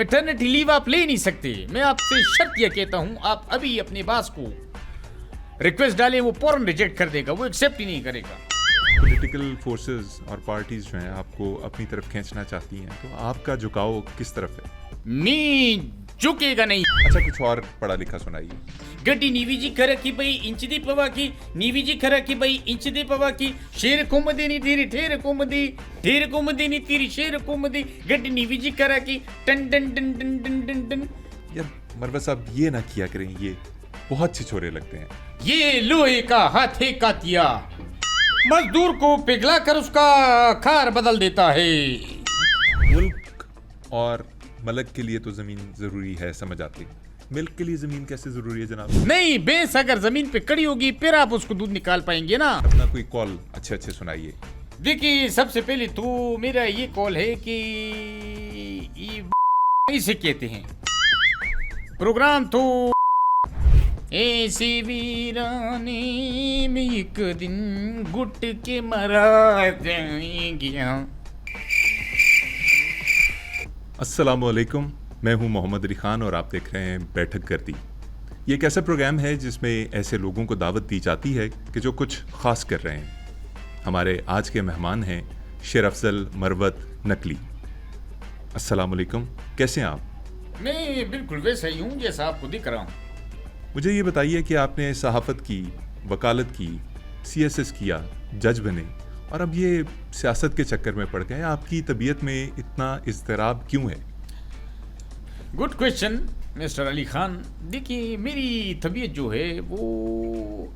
Maternity leave आप ले नहीं सकते। मैं आपसे शर्त यह कहता हूं, आप अभी अपने बॉस को रिक्वेस्ट डालें, वो फौरन रिजेक्ट कर देगा, वो एक्सेप्ट ही नहीं करेगा। पॉलिटिकल फोर्सेस और पार्टीज जो हैं आपको अपनी तरफ खींचना चाहती हैं, तो आपका झुकाव किस तरफ है? मी झुकेगा नहीं। अच्छा, कुछ और पढ़ा लिखा सुनाइए। गड्डी नीवीजी खरकी बई इंचदी पवाकी, नीवीजी खरकी बई इंचदी पवाकी, शेर कोमदी नी तीरी ठेर कोमदी, ठेर कोमदी नी तीरी शेर कोमदी, गड्डी नीवीजी खरकी टन टन टन टन टन टन टन। यार मरवत साहब, ये ना किया करें, ये बहुत छिछोरे लगते हैं। ये लोहे का हाथे का तिया मजदूर को पिघला कर उसका खार बदल देता है। मुल्क और मलक के लिए तो जमीन जरूरी है, समझ आती। मिल्क के लिए जमीन कैसे जरूरी है जनाब? नहीं, भैंस अगर जमीन पे खड़ी होगी फिर आप उसको दूध निकाल पाएंगे ना। अपना कोई कॉल अच्छे अच्छे सुनाइए। देखिए, सबसे पहले तो मेरा ये कॉल है कि इसे कहते हैं प्रोग्राम तो ऐसी वीरानी में एक दिन घुट के मरा जाएंगे। अस्सलामुअलैकुम, मैं हूं मोहम्मद अली खान और आप देख रहे हैं बैठक करती। ये एक ऐसा प्रोग्राम है जिसमें ऐसे लोगों को दावत दी जाती है कि जो कुछ खास कर रहे हैं। हमारे आज के मेहमान हैं शेर अफजल मरवत नकली। अस्सलामुअलैकुम, कैसे हैं आप? मैं बिल्कुल वैसा ही हूँ जैसा आपको दिख रहा हूँ। मुझे ये बताइए कि आपने सहाफ़त की, वकालत की, CSS किया, जज बने और अब ये सियासत के चक्कर में पड़ गए। आपकी तबीयत में इतना इज़्तिराब क्यों है? Good question mister Ali Khan. देखिए, मेरी तबीयत जो है वो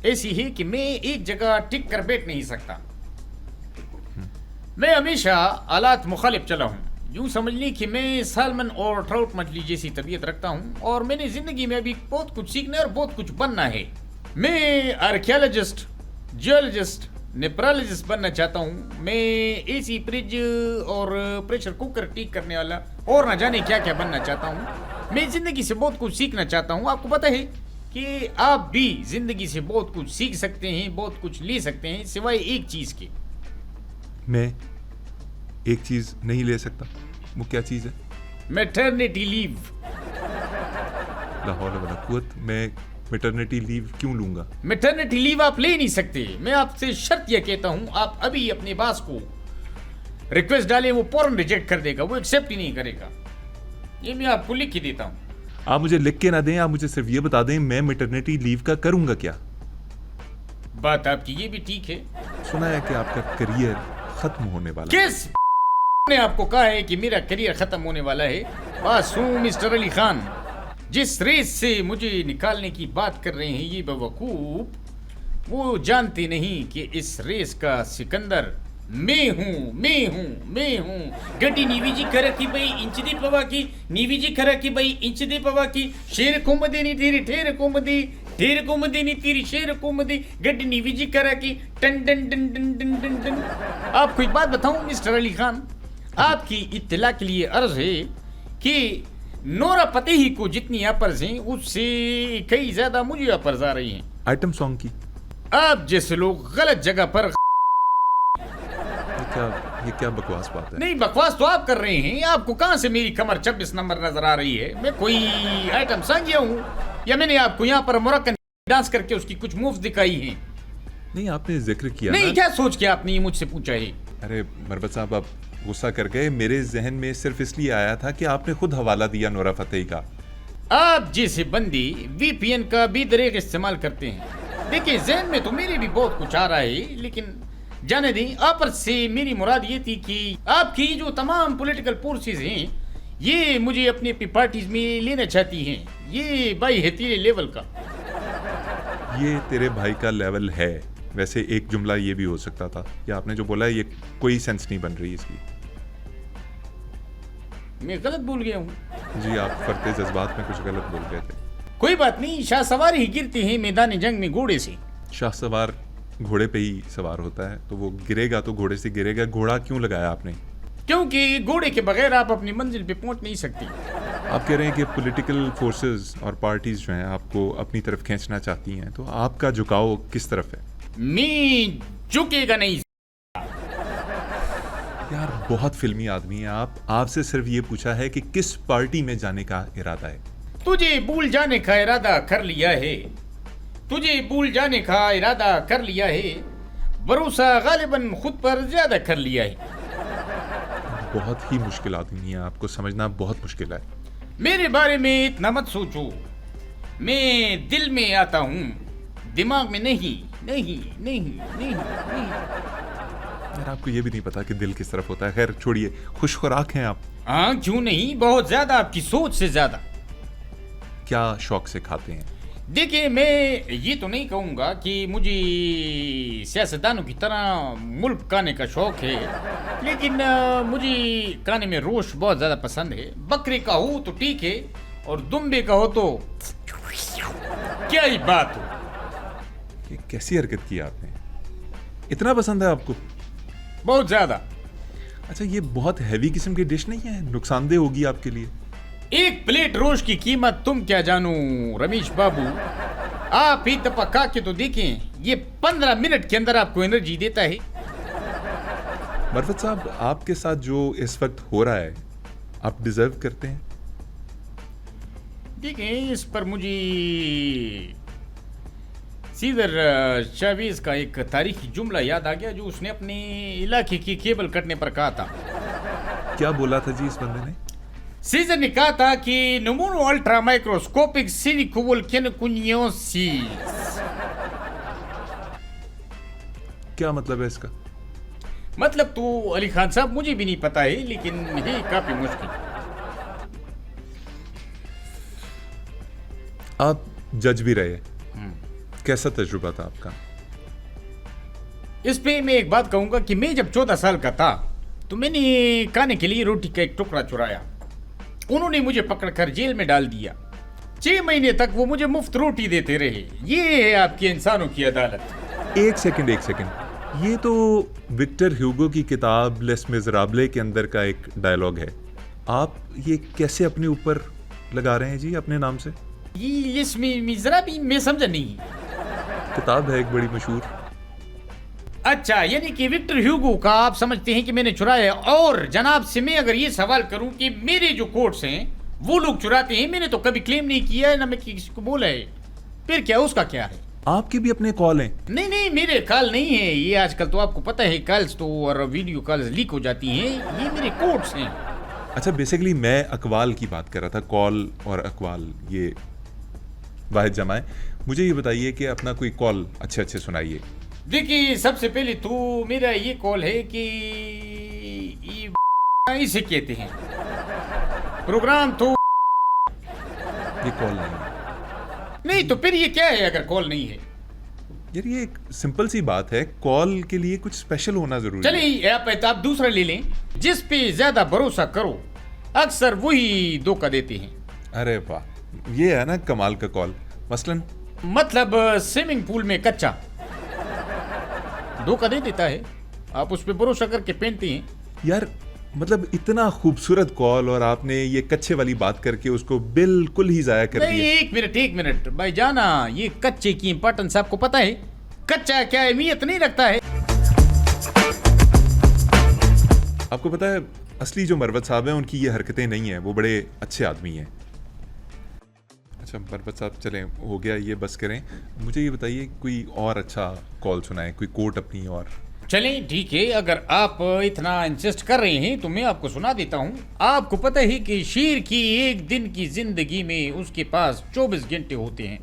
ऐसी है कि मैं एक जगह टिक कर बैठ नहीं सकता। मैं हमेशा हालात मुखालिफ चला हूँ। यूँ समझ ली कि मैं सालमन और ट्राउट मछली जैसी तबीयत रखता हूँ और मैंने ज़िंदगी में अभी बहुत कुछ सीखना और बहुत कुछ बनना है। मैं आर्कियोलॉजिस्ट, जियोलॉजिस्ट, नेप्रोलॉजिस्ट बनना चाहता हूँ। मैं एसी फ्रिज और प्रेशर कुकर ठीक करने वाला और ना जाने क्या क्या बनना चाहता हूँ। मैं ज़िंदगी से बहुत कुछ सीखना चाहता हूँ। आपको पता है कि आप भी ज़िंदगी से बहुत कुछ सीख सकते हैं, बहुत कुछ ले सकते हैं, सिवाय एक चीज़ के। मैं एक चीज़ नहीं ले सकता। वो क्या चीज़ है? Maternity leave. ला हौला वला कुव्वत। मैं मैटरनिटी लीव क्यों लूँगा? मैटरनिटी लीव आप ले नहीं सकते। मैं आपसे शर्त यह कहता हूँ, आप अभी अपने बॉस को रिक्वेस्ट डालें, वो फौरन रिजेक्ट कर देगा, वो एक्सेप्ट ही नहीं करेगा। ये मैं आपको लिख के देता हूँ। आप मुझे लिख के ना दें, आप मुझे सिर्फ ये बता दें मैं मैटरनिटी लीव का करूँगा क्या? बात आपकी ये भी ठीक है। सुना है कि आपका करियर खत्म होने वाला है। किस ने आपको कहा है कि मेरा करियर खत्म होने वाला है? बस हूँ मिस्टर अली खान। जिस रेस से मुझे निकालने की बात कर रहे हैं ये बेवकूफ, वो जानते नहीं कि इस रेस का सिकंदर मैं हूँ। गड्डी नीवीजी खरकी बई इंचदी पवाकी, नीवीजी खरकी बई इंचदी पवाकी, शेर कोमदी नी तीरी ठेर कोमदी, ठेर कोमदी नी तीरी शेर कोमदी, गड्डी नीवीजी खरकी टन टन टन टन टन टन टन। आपको एक बात बताऊं मिस्टर अली खान, आपकी इत्तला के लिए अर्ज है कि नोरा फतेही को जितनी अपरज हैं उससे कई ज्यादा मुझे अपरज आ रही हैं। आइटम सॉन्ग की आप जैसे लोग गलत जगह पर। ये क्या बकवास बात है? नहीं, बकवास तो आप कर रहे हैं। आपको कहां से मेरी कमर 26 नंबर नजर आ रही है? मैं कोई आइटम सॉन्ग गया हूँ या मैंने आपको यहाँ पर मोरक्कन डांस करके उसकी कुछ मूव्स दिखाई हैं? नहीं, आपने जिक्र किया नहीं, ना? क्या सोच के आपने ये मुझसे पूछा है? अरे मरवत साहब, आप गुस्सा कर गए। मेरे जहन में सिर्फ इसलिए आया था कि आपने खुद हवाला दिया नोरा फतेही का। आप जैसे बंदी VPN का भी दरेक इस्तेमाल करते हैं। देखिए, जहन में तो मेरे भी बहुत कुछ आ रहा है, लेकिन जाने दें। आप से मेरी मुराद ये थी कि आपकी जो तमाम पॉलिटिकल फोर्सेस हैं ये मुझे अपनी अपनी पार्टीज में लेना चाहती हैं। ये भाई है तेरे लेवल का। ये तेरे भाई का लेवल है। वैसे एक जुमला ये भी हो सकता था, या आपने जो बोला है ये कोई सेंस नहीं बन रही इसकी। मैं गलत बोल गया हूँ? जी, आप फरते जज्बात में कुछ गलत बोल गए थे। कोई बात नहीं, शाह सवार ही गिरते हैं मैदान जंग में घोड़े से। शाह सवार घोड़े पे ही सवार होता है, तो वो गिरेगा तो घोड़े से गिरेगा। घोड़ा क्यों लगाया आपने? क्योंकि घोड़े के बगैर आप अपनी मंजिल पे पहुंच नहीं सकती। आप कह रहे हैं कि पॉलिटिकल फोर्सेस और पार्टीज जो हैं आपको अपनी तरफ खींचना चाहती हैं, तो आपका झुकाव किस तरफ है? मैं झुकेगा नहीं। यार बहुत फिल्मी आदमी हैं आप। आपसे सिर्फ ये पूछा है कि किस पार्टी में जाने का इरादा है। तुझे भूल जाने का इरादा कर लिया है, तुझे भूल जाने का इरादा कर लिया है, भरोसा गालिबन खुद पर ज्यादा कर लिया है। बहुत ही मुश्किल आदमी है, आपको समझना बहुत मुश्किल है। मेरे बारे में इतना मत सोचो, मैं दिल में आता हूँ, दिमाग में नहीं नहीं नहीं नहीं नहीं। यार आपको ये भी नहीं पता कि दिल किस तरफ होता है। खैर छोड़िए, खुश खुराक हैं आप। हाँ क्यों नहीं, बहुत ज्यादा, आपकी सोच से ज्यादा। क्या शौक से खाते हैं? देखिए मैं ये तो नहीं कहूँगा कि मुझे सियासतदानों की तरह मुल्क खाने का शौक है, लेकिन मुझे खाने में रोश बहुत ज़्यादा पसंद है। बकरे का हो तो ठीक है, और दुम्बे का हो तो क्या ही बात हो। ये कैसी हरकत की आपने? इतना पसंद है आपको? बहुत ज़्यादा। अच्छा ये बहुत हैवी किस्म की डिश नहीं है, नुकसानदेह होगी आपके लिए। एक प्लेट रोश की कीमत तुम क्या जानो रमेश बाबू, आप ही दफा खा के तो देखें, ये 15 मिनट के अंदर आपको एनर्जी देता है। मरफत साहब आपके साथ जो इस वक्त हो रहा है आप डिजर्व करते हैं। देखें इस पर मुझे सीदर चावेज का एक तारीखी जुमला याद आ गया जो उसने अपने इलाके की केबल कटने पर कहा था। क्या बोला था जी इस बंदे ने? सीजर ने कहा था कि नमूनो अल्ट्रा माइक्रोस्कोपिक सिलिकोवोल्केनोकुनियोसिस। क्या मतलब है इसका? मतलब तो अली खान साहब मुझे भी नहीं पता है, लेकिन है काफी मुश्किल। आप जज भी रहे, कैसा तजुर्बा था आपका? इस पे मैं एक बात कहूंगा कि मैं जब 14 साल का था तो मैंने खाने के लिए रोटी का एक टुकड़ा चुराया। उन्होंने मुझे पकड़कर जेल में डाल दिया। 6 महीने तक वो मुझे मुफ्त रोटी देते रहे। ये है आपकी इंसानों की अदालत। एक सेकंड, ये तो विक्टर ह्यूगो की किताब लेस मिज़राबले के अंदर का एक डायलॉग है। आप ये कैसे अपने ऊपर लगा रहे हैं जी अपने नाम से? ये इसमें जरा भी मैं समझा नहीं। किताब है एक बड़ी मशहूर। अच्छा, यानी कि विक्टर ह्यूगो का आप समझते हैं कि मैंने चुराया। और जनाब से मैं अगर ये सवाल करूं कि मेरे जो कोट्स हैं वो लोग चुराते हैं, मैंने तो कभी क्लेम नहीं किया है, ना मैं किसी को बोला है। फिर क्या उसका क्या है? आपके भी अपने कॉल हैं? नहीं मेरे कॉल नहीं है ये। आजकल तो आपको पता है कॉल्स तो और वीडियो कॉल्स लीक हो जाती हैं। ये मेरे कोट्स हैं। अच्छा बेसिकली मैं अकवाल की बात कर रहा था। कॉल और अकवाल ये वाहिद जमा है। मुझे ये बताइए कि अपना कोई कॉल अच्छे सुनाइए। देखिए सबसे पहले तो मेरा ये कॉल है कि ये इसे कहते हैं प्रोग्राम तो ये कॉल नहीं है। नहीं तो फिर ये क्या है अगर कॉल नहीं है? यार ये एक सिंपल सी बात है, कॉल के लिए कुछ स्पेशल होना जरूरी है। चलिए आप दूसरा ले लें। जिस पे ज्यादा भरोसा करो अक्सर वही धोखा देते हैं। अरे वाह, ये है ना कमाल का कॉल। मसलन मतलब स्विमिंग पूल में कच्चा धोखा दे देता है, आप उस पर भरोसा करके पहनते हैं। यार मतलब इतना खूबसूरत कॉल और आपने ये कच्चे वाली बात करके उसको बिल्कुल ही जाया कर नहीं, दिया। एक मिनट भाई जाना, ये कच्चे की इंपॉर्टेंस आपको पता है? कच्चा क्या अहमियत नहीं रखता है। आपको पता है असली जो मरवत साहब हैं उनकी ये हरकतें नहीं है, वो बड़े अच्छे आदमी हैं। अच्छा मरवत साहब चलें, हो गया ये, बस करें। मुझे ये बताइए कोई और अच्छा कॉल सुनाए, कोई कोट अपनी। और चलें ठीक है, अगर आप इतना इंसिस्ट कर रहे हैं तो मैं आपको सुना देता हूँ। आपको पता है कि शेर की एक दिन की जिंदगी में उसके पास 24 घंटे होते हैं।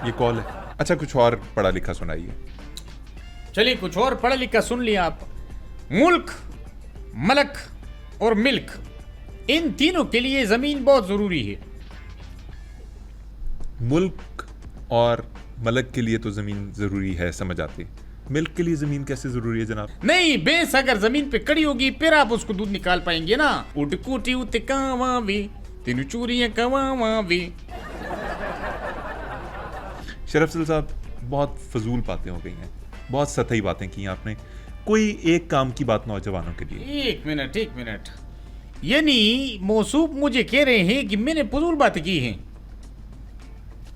ये कॉल है। अच्छा कुछ और पढ़ा लिखा सुनाइए। चलिए कुछ और पढ़ा लिखा सुन लिया आप। मुल्क, मलक और मिल्क, इन तीनों के लिए जमीन बहुत जरूरी है। मुल्क और मलक के लिए तो ज़मीन ज़रूरी है, समझ आती। मिल्क के लिए ज़मीन कैसे ज़रूरी है जनाब? नहीं, भैंस अगर जमीन पे खड़ी होगी फिर आप उसको दूध निकाल पाएंगे ना। उटकूटी उते कावावे तीनों चूरियां कवावे। शरफसल साहब बहुत फजूल बातें हो गई हैं, बहुत सतही बातें की आपने। कोई एक काम की बात नौजवानों के लिए। एक मिनट, यानी मौसूफ मुझे कह रहे हैं कि मैंने फजूल बातें की हैं।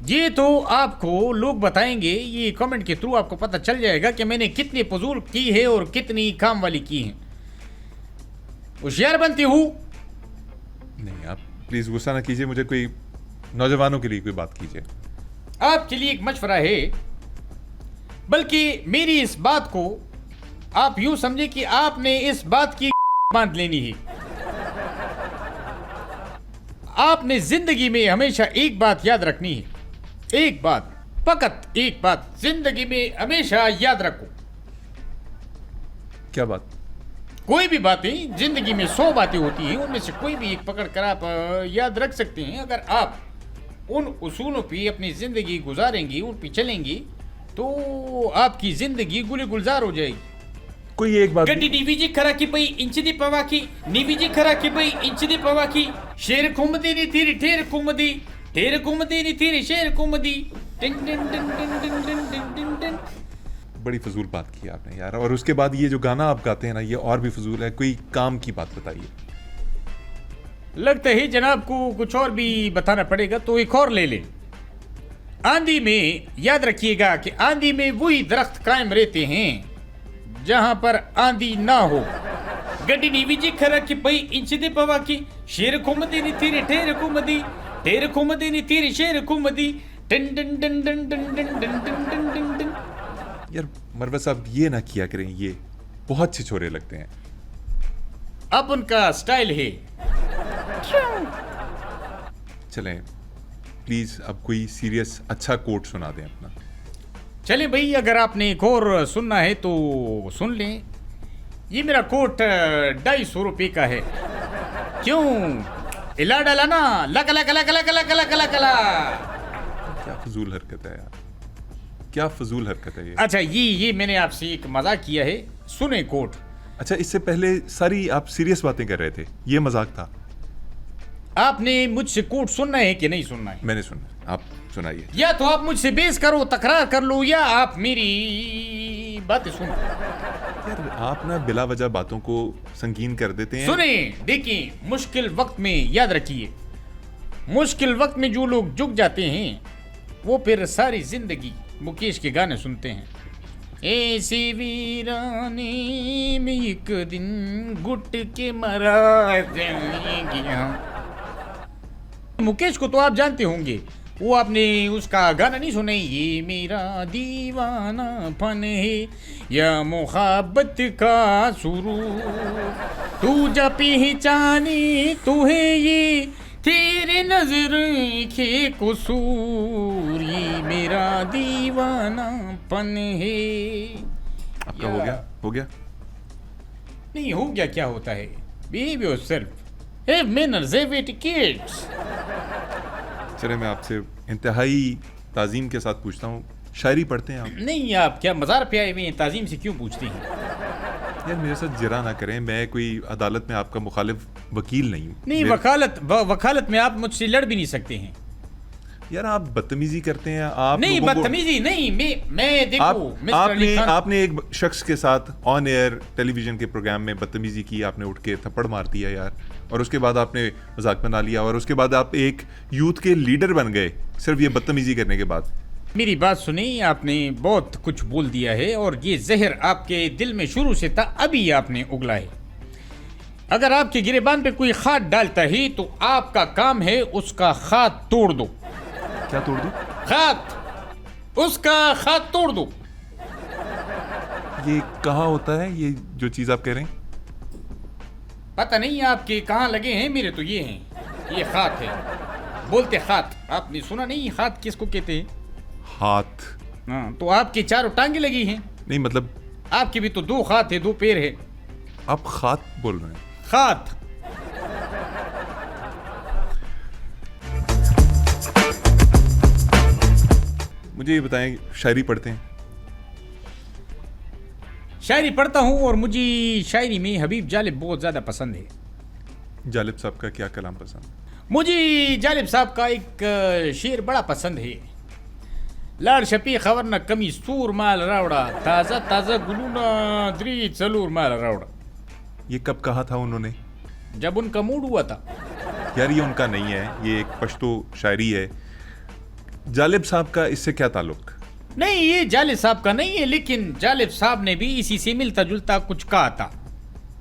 ये तो आपको लोग बताएंगे, ये कमेंट के थ्रू आपको पता चल जाएगा कि मैंने कितनी फजूल की है और कितनी काम वाली की है। होशियार बनते हो। नहीं, आप प्लीज गुस्सा ना कीजिए, मुझे कोई नौजवानों के लिए कोई बात कीजिए। आपके लिए एक मशवरा है, बल्कि मेरी इस बात को आप यूं समझे कि आपने इस बात की बांध लेनी है। आपने जिंदगी में हमेशा एक बात याद रखनी है, एक बात, फकत एक बात जिंदगी में हमेशा याद रखो। क्या बात? कोई भी बातें, जिंदगी में 100 बातें होती हैं, उनमें से कोई भी एक पकड़ कर आप याद रख सकते हैं। अगर आप उन उसूलों पे अपनी जिंदगी गुजारेंगी, उन पे चलेंगी, तो आपकी जिंदगी गुल गुलजार हो जाएगी। कोई एक बात गड्डी डीवीजी खरा की पई इंचदी पवाकी, नीवीजी खरा की पई इंचदी पवाकी, शेर घूमदी नी थीरी ठेर घूमदी, ठेर घूमदी नी थीरी शेर घूमदी। टिन टिन टिन टिन टिन टिन टिन टिन टिन। बड़ी फजूल बात की आपने यार, और उसके बाद ये जो गाना आप गाते हैं ना, ये और भी फजूल है। कोई काम की बात बताइए। लगता है जनाब को कुछ और भी बताना पड़ेगा, तो एक और ले ले। आंधी में याद रखिएगा कि आंधी में वही दरख्त कायम रहते हैं जहां पर आंधी ना हो। गड्डी नीवीजी खरा की पई इंचदी पवा की, शेर घूमदी नी थीरी ठेर घूमदी, ठेर घूमदी नी थीरी शेर घूमदी। टिन टिन टिन टिन टिन टिन टिन टिन टिन टिन टिन। यार मरवा साहब, ये ना किया करें, ये बहुत छिछोरे लगते हैं। अब उनका स्टाइल है। चलें प्लीज, अब कोई सीरियस अच्छा कोट सुना दें अपना। चले भाई, अगर आपने एक और सुनना है तो सुन लें। ये मेरा कोट 250 रुपये का है। क्यों इला डाला ना, लक लक लक लक लक लक लक ला। क्या फजूल हरकत है यार, क्या फजूल हरकत है ये। अच्छा, ये मैंने आपसे एक मजाक किया है, सुने कोट। अच्छा, इससे पहले सारी आप सीरियस बातें कर रहे थे, ये मजाक था। आपने मुझसे कोट सुनना है कि नहीं सुनना है? मैंने सुना, आप सुनाइए। या तो आप मुझसे बेस करो, तकरार कर लो, या आप मेरी बातें सुनो। यार आप ना बिला वजह बातों को संगीन कर देते हैं। सुने, देखिए, मुश्किल वक्त में याद रखिए, मुश्किल वक्त में जो लोग झुक जाते हैं वो फिर सारी जिंदगी मुकेश के गाने सुनते हैं। ऐसी वीरानी में एक दिन घुट के मरा गया। मुकेश को तो आप जानते होंगे, वो आपने उसका गाना नहीं सुना? ये मेरा दीवानापन है या मोहब्बत का शुरू, तू जब पहचाने तू है ये तेरे नजर के कसूर, ये मेरा दीवानापन है। आपका हो गया? हो गया? नहीं हो गया, क्या होता है? Behave yourself. Have manners, have etiquettes. चले मैं आपसे इंतहाई ताजीम के साथ पूछता हूँ, शायरी पढ़ते हैं आप? नहीं, आप क्या मज़ार पे आए हुए हैं? ताजीम से क्यों पूछते हैं? यार मेरे साथ जरा ना करें, मैं कोई अदालत में आपका मुखालिफ वकील नहीं हूँ। नहीं, वकालत में आप मुझसे लड़ भी नहीं सकते हैं। यार आप बदतमीजी करते हैं। आप नहीं, बदतमीजी नहीं, मैं देखो मिस्टर अली खान, आपने एक शख्स के साथ ऑन एयर टेलीविजन के प्रोग्राम में बदतमीजी की, आपने उठ के थप्पड़ मार दिया यार, और उसके बाद आपने मजाक बना लिया, और उसके बाद आप एक यूथ के लीडर बन गए सिर्फ ये बदतमीजी करने के बाद। मेरी बात सुनी, आपने बहुत कुछ बोल दिया है, और ये जहर आपके दिल में शुरू से था, अभी आपने उगला है। अगर आपके गिरेबान पे कोई खाद डालता है तो आपका काम है उसका खाद तोड़ दो। क्या तोड़ दो? खाद, उसका खाद तोड़ दो। ये कहाँ होता है ये जो चीज आप कह रहे हैं? पता नहीं आपके कहाँ लगे हैं, मेरे तो ये हैं, ये खात है, बोलते खात। आपने सुना नहीं खात किसको कहते हैं? हाथ। हाँ, तो आपकी चारों टांगे लगी हैं। नहीं मतलब आपकी भी तो 2 हाथ है, 2 पैर है। आप खात बोल रहे हैं? खात। मुझे ये बताएं, शायरी पढ़ते हैं? शायरी पढ़ता हूँ, और मुझे शायरी में हबीब जालिब बहुत ज़्यादा पसंद है। जालिब साहब का क्या कलाम पसंद? मुझे जालिब साहब का एक शेर बड़ा पसंद है। लाड शपी खबर न कमी सूर माल रावड़ा, ताज़ा ताज़ा गुलूना द्री चलूर माल रावड़ा। ये कब कहा था उन्होंने? जब उनका मूड हुआ था। यार ये उनका नहीं है, ये एक पश्तो शायरी है। जालिब साहब का इससे क्या ताल्लुक? नहीं, ये जालिब साहब का नहीं है, लेकिन जालिब साहब ने भी इसी से मिलता जुलता कुछ कहा था।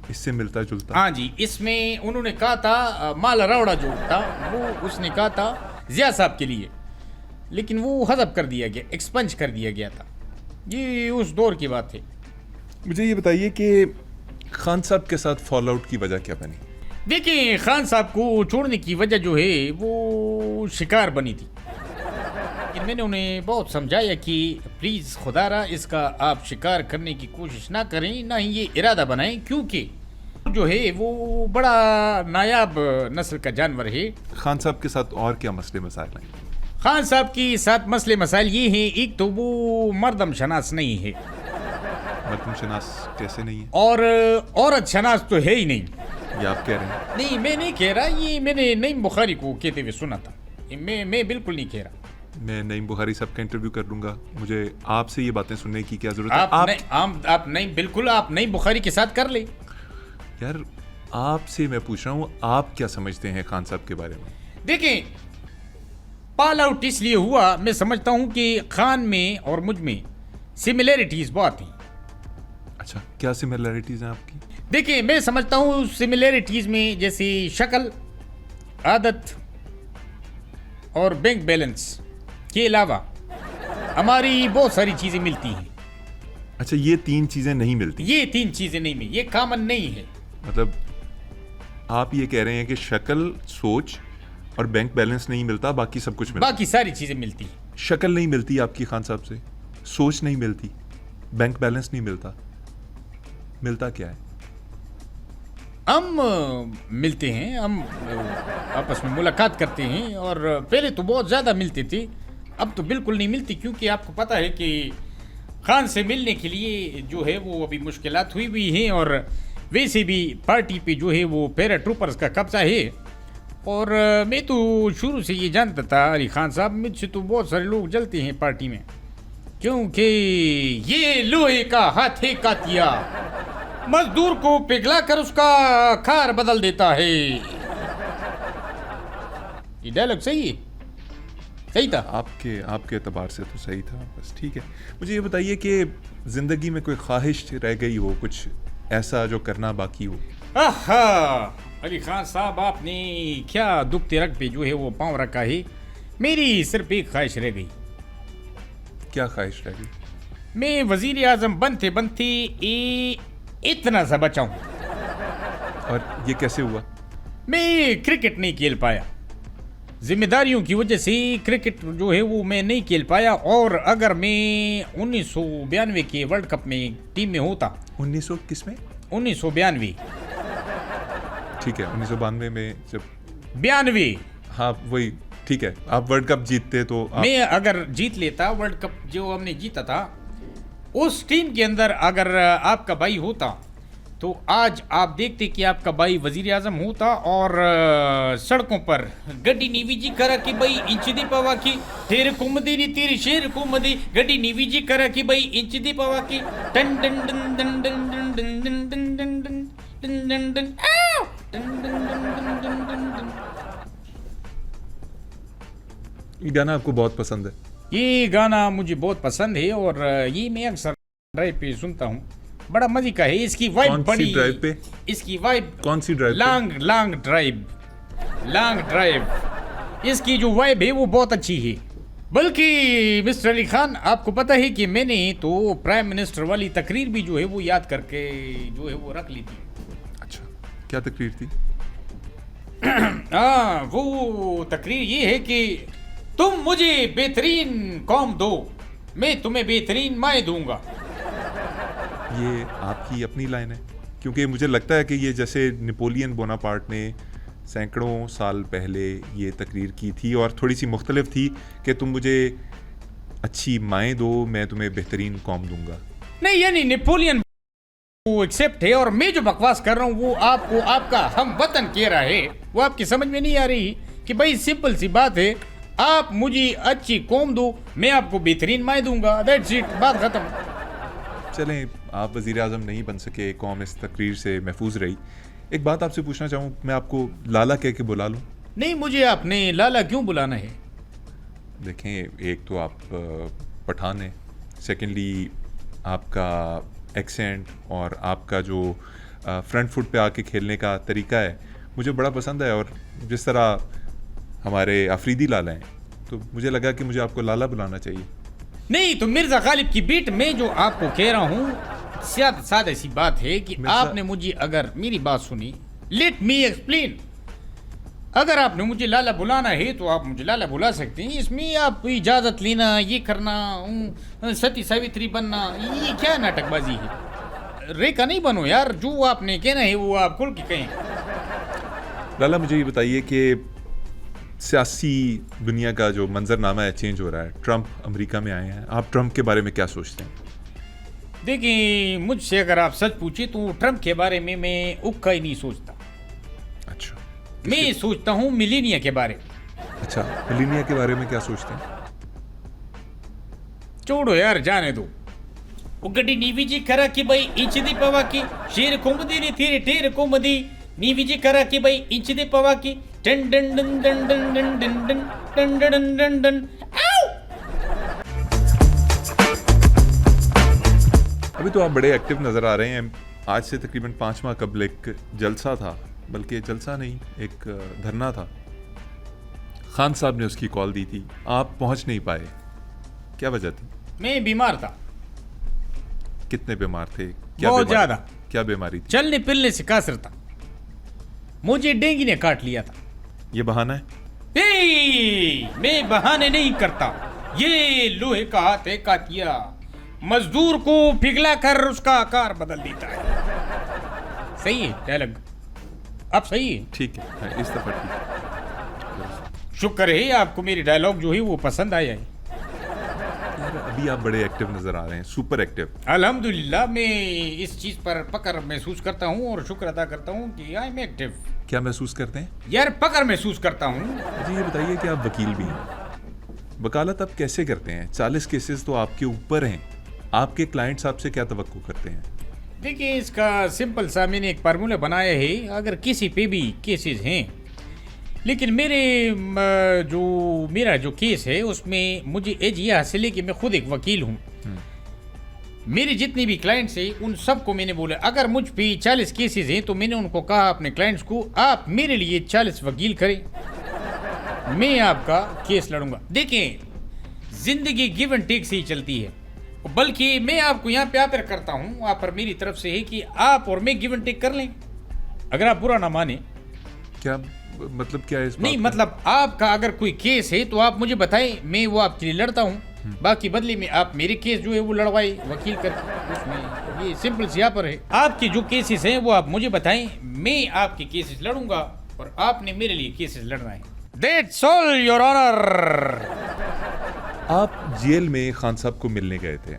इससे मिलता जुलता। हाँ जी, इसमें उन्होंने कहा था माला रावड़ा जो था वो उसने कहा था जिया साहब के लिए, लेकिन वो हज़फ कर दिया गया, एक्सपंज कर दिया गया था। ये उस दौर की बात है। मुझे ये बताइए कि खान साहब के साथ फॉल आउट की वजह क्या बनी? देखिए, खान साहब को छोड़ने की वजह जो है वो शिकार बनी थी। लेकिन मैंने उन्हें बहुत समझाया कि प्लीज़ खुदारा इसका आप शिकार करने की कोशिश ना करें, ना ही ये इरादा बनाएं, क्योंकि जो है वो बड़ा नायाब नस्ल का जानवर है। खान साहब के साथ और क्या मसले मसाइल हैं? खान साहब की साथ मसले मसाइल ये हैं, एक तो वो मर्दम शनास नहीं है, मर्दम शनास कैसे नहीं है? और औरत शनास तो है ही नहीं। ये आप कह रहे हैं? नहीं, मैं नहीं कह रहा, ये मैंने नईम बुखारी को कहते हुए सुना था। मैं बिल्कुल नहीं कह रहा। मैं नईम बुखारी साहब का इंटरव्यू कर लूंगा, मुझे आपसे ये बातें सुनने की क्या जरूरत है? आप नहीं, बिल्कुल आप नईम बुखारी के साथ कर ले। यार आपसे मैं पूछ रहा हूँ, आप क्या समझते हैं खान साहब के बारे में? देखें, पाल आउट इसलिए हुआ, मैं समझता हूँ कि खान में और मुझ में सिमिलैरिटीज बहुत हैं। अच्छा, क्या सिमिलैरिटीज हैं आपकी? देखिए, मैं समझता हूँ सिमिलैरिटीज में जैसे शक्ल, आदत और बैंक बैलेंस के अलावा हमारी बहुत सारी चीजें मिलती हैं। अच्छा, ये तीन चीजें नहीं मिलती? ये तीन चीजें नहीं मिलती, ये कॉमन नहीं है। मतलब आप ये कह रहे हैं कि शक्ल, सोच और बैंक बैलेंस नहीं मिलता, बाकी सब कुछ मिलता? बाकी सारी चीजें मिलती हैं। शक्ल नहीं मिलती आपकी खान साहब से, सोच नहीं मिलती, बैंक बैलेंस नहीं मिलता, मिलता क्या है? हम मिलते हैं, हम आपस में मुलाकात करते हैं, और पहले तो बहुत ज़्यादा मिलते थे, अब तो बिल्कुल नहीं मिलती, क्योंकि आपको पता है कि खान से मिलने के लिए जो है वो अभी मुश्किलात हुई हैं, और वैसे भी पार्टी पे जो है वो पैरा ट्रूपर्स का कब्जा है। और मैं तो शुरू से ये जानता था अली खान साहब, मुझसे तो बहुत सारे लोग जलते हैं पार्टी में, क्योंकि ये लोहे का हाथे का तिया मजदूर को पिघला कर उसका खार बदल देता है। ये डायलॉग सही है? सही था? आपके एतबार से तो सही था, बस ठीक है। मुझे ये बताइए कि जिंदगी में कोई ख्वाहिश रह गई हो, कुछ ऐसा जो करना बाकी हो? आहा, अली खान साहब, आपने क्या दुखते रग पे जो है वो पाँव रखा है। मेरी सिर्फ एक ख्वाहिश रह गई। क्या ख्वाहिश रह गई? मैं वजीर आजम बनते बनते इतना सा बचा हूं। और ये कैसे हुआ? मैं क्रिकेट नहीं खेल पाया, जिम्मेदारियों की वजह से क्रिकेट जो है वो मैं नहीं खेल पाया। और अगर मैं 1992 के वर्ल्ड कप में टीम में होता। 1900 किस में? 1992। ठीक है, 1992 में जब 92, हाँ वही, ठीक है, आप वर्ल्ड कप जीतते तो मैं अगर जीत लेता वर्ल्ड कप जो हमने जीता था, उस टीम के अंदर अगर आपका भाई होता, तो आज आप देखते कि आपका भाई वजीर आजम होता, और सड़कों पर गड्डी नीवी जी करा कि भाई इंच दी पवा की तेरे कुमदी नी तेरी शेर कुमदी, गड्डी नीवी जी करा कि भाई इंच दी पवा की, टन टन टन टन टन टन टन टन टन टन टन टन टन आओ टन टन टन टन टन टन। ये गाना आपको बहुत पसंद है? ये गाना मुझे बहुत पसंद है, और ये मैं अक्सर ड्राइव पे सुनता हूँ, बड़ा मजे का है। इसकी वाइब बड़ी, ड्राइव पे? इसकी वाइब कौन सी ड्राइव? Long drive. इसकी जो वाइब है वो बहुत अच्छी है। बल्कि मिस्टर अली खान, आपको पता है कि मैंने तो प्राइम मिनिस्टर वाली तकरीर भी जो है वो याद करके जो है वो रख ली थी। अच्छा, क्या तकरीर थी? वो तकरीर ये है कि तुम मुझे बेहतरीन कौम दो, मैं तुम्हें बेहतरीन माए दूंगा। ये आपकी अपनी लाइन है? क्योंकि मुझे लगता है कि ये जैसे नेपोलियन बोनापार्ट ने सैकड़ों साल पहले ये तकरीर की थी, और थोड़ी सी मुख्तलिफ थी कि तुम मुझे अच्छी माएँ दो, मैं तुम्हें बेहतरीन कौम दूंगा। नहीं, यानी नेपोलियन वो एक्सेप्ट है, और मैं जो बकवास कर रहा हूँ वो आपको आपका हम वतन कह रहा है, वो आपकी समझ में नहीं आ रही कि भाई सिंपल सी बात है, आप मुझे अच्छी कौम दो, मैं आपको बेहतरीन माए दूंगा, दैट्स इट, बात खत्म। चलें, आप वज़ीर आज़म नहीं बन सके, कौम इस तकरीर से महफूज रही। एक बात आपसे पूछना चाहूँ, मैं आपको लाला कह के बुला लूँ? नहीं, मुझे आपने लाला क्यों बुलाना है? देखें, एक तो आप पठान हैं, सेकेंडली आपका एक्सेंट और आपका जो फ्रंट फुट पे आके खेलने का तरीका है, मुझे बड़ा पसंद है। और जिस तरह हमारे आफरीदी लाला हैं, तो मुझे लगा कि मुझे आपको लाला बुलाना चाहिए। नहीं तो मिर्जा गालिब की बीट में जो आपको कह रहा हूँ, सादा सी बात है कि आपने मुझे अगर मेरी बात सुनी, लेट मी एक्सप्लेन। अगर आपने मुझे लाला बुलाना है तो आप मुझे लाला बुला सकते हैं। इसमें आप इजाज़त लेना, ये करना, सती सावित्री बनना, ये क्या नाटकबाजी है? रेखा नहीं बनो यार, जो आपने कहना है वो आप खुल के कहें। लाला मुझे ये बताइए कि सियासी दुनिया का जो मंजरनामा है चेंज हो रहा है, ट्रंप अमेरिका में आए हैं, आप ट्रंप के बारे में क्या सोचते हैं? देखिए, मुझसे अगर आप सच पूछे तो ट्रंप के बारे में मैं उक्का ही नहीं सोचता। अच्छा, मैं सोचता हूँ मिलेनिया के बारे में। अच्छा, मिलेनिया के बारे में क्या सोचते हैं? छोड़ो यार, जाने दो। वो गड्डी नीवी जी करा कि भाई इंच दी पवा की शेर कुंभदी नी थी टेर कुंभदी नीवी जी करा कि भाई इंच दी पवा की done done done done done done done done done done done done. अभी तो आप बड़े एक्टिव नज़र आ रहे हैं। आज से तकरीबन 5 माह कबल एक जलसा था, बल्कि जलसा नहीं, एक धरना था। खान साहब ने उसकी कॉल दी थी, आप पहुंच नहीं पाए, क्या वजह थी? मैं बीमार था। कितने बीमार थे? बहुत ज्यादा। क्या बीमारी थी? चलने फिरने से कासर था, मुझे डेंगू ने काट लिया था। ये बहाना है? मैं बहाने नहीं करता, ये लोहे का हाथ है कातिया, मजदूर को पिघला कर उसका आकार बदल देता है। सही है डायलॉग, अब सही है? ठीक है, इस दफा ठीक है। शुक्र है आपको मेरी डायलॉग जो है वो पसंद आया है। अभी आप बड़े एक्टिव नजर आ रहे हैं, सुपर एक्टिव। अल्हम्दुलिल्लाह, मैं इस चीज पर पकड़ महसूस करता हूँ और शुक्र अदा करता हूँ कि आई एम एक्टिव। क्या महसूस करते हैं? यार पकड़ महसूस करता हूँ। मुझे ये बताइए कि आप वकील भी हैं, वकालत आप कैसे करते हैं? 40 केसेस तो आपके ऊपर हैं, आपके क्लाइंट्स आपसे क्या तवक्को करते हैं? देखिए, इसका सिंपल सा मैंने एक फार्मूला बनाया है। अगर किसी पे भी केसेस हैं, लेकिन मेरा जो केस है उसमें मुझे एज ये हासिल है कि मैं खुद एक वकील हूँ। मेरे जितने भी क्लाइंट्स हैं उन सबको मैंने बोला, अगर मुझ पे 40 केसेस हैं तो मैंने उनको कहा अपने क्लाइंट्स को, आप मेरे लिए 40 वकील करें, मैं आपका केस लड़ूंगा। देखें, जिंदगी गिव एंड टेक से ही चलती है, बल्कि मैं आपको यहाँ पे आपर करता हूँ, आप पर मेरी तरफ से है कि आप और मैं गिव एंड टेक कर लें। अगर आप बुरा ना माने। क्या मतलब, क्या है इस नहीं मतलब आपका अगर कोई केस है तो आप मुझे बताएं, मैं वो आपके लिए लड़ता हूँ, बाकी बदले में आप मेरे केस जो है वो लड़वाए वकील करके। उसमें ये सिंपल सी यहाँ पर है, आपके जो केसेस हैं वो आप मुझे बताएं, मैं आपके केसेस लड़ूंगा और आपने मेरे लिए केसेस लड़ना है। That's all your honour. आप जेल में खान साहब को मिलने गए थे,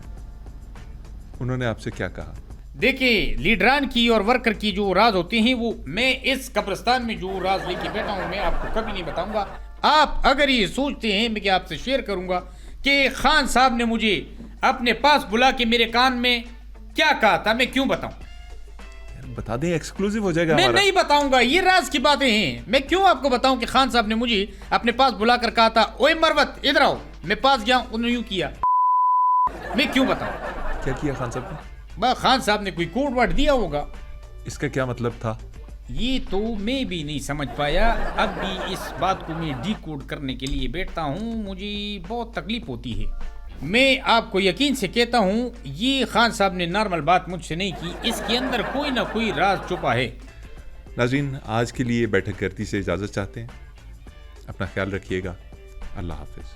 उन्होंने आपसे क्या कहा? देखिए, लीडरान की और वर्कर की जो राज होते हैं वो मैं इस कब्रिस्तान में जो राज लेके बैठा हूँ मैं आपको कभी नहीं बताऊंगा। आप अगर ये सोचते हैं मैं क्या आपसे शेयर करूंगा कि खान साहब ने मुझे अपने पास बुला के मेरे कान में क्या कहा था, मैं क्यों बताऊं? बता दें, एक्सक्लूसिव हो जाएगा। मैं नहीं बताऊंगा, ये राज की बातें हैं। मैं क्यों आपको बताऊं कि खान साहब ने मुझे अपने पास बुलाकर कहा था, ओए मरवत इधर आओ। मैं पास गया, उन्होंने यूं किया, मैं क्यों बताऊं? क्या किया खान साहब ने? खान साहब ने कोई कोड वर्ड दिया होगा। इसका क्या मतलब था? ये तो मैं भी नहीं समझ पाया। अब भी इस बात को मैं डी कोड करने के लिए बैठता हूँ, मुझे बहुत तकलीफ होती है। मैं आपको यकीन से कहता हूँ, ये खान साहब ने नॉर्मल बात मुझसे नहीं की, इसके अंदर कोई ना कोई राज छुपा है। नाज़रीन, आज के लिए बैठक करती से इजाज़त चाहते हैं। अपना ख्याल रखिएगा। अल्लाह हाफिज़।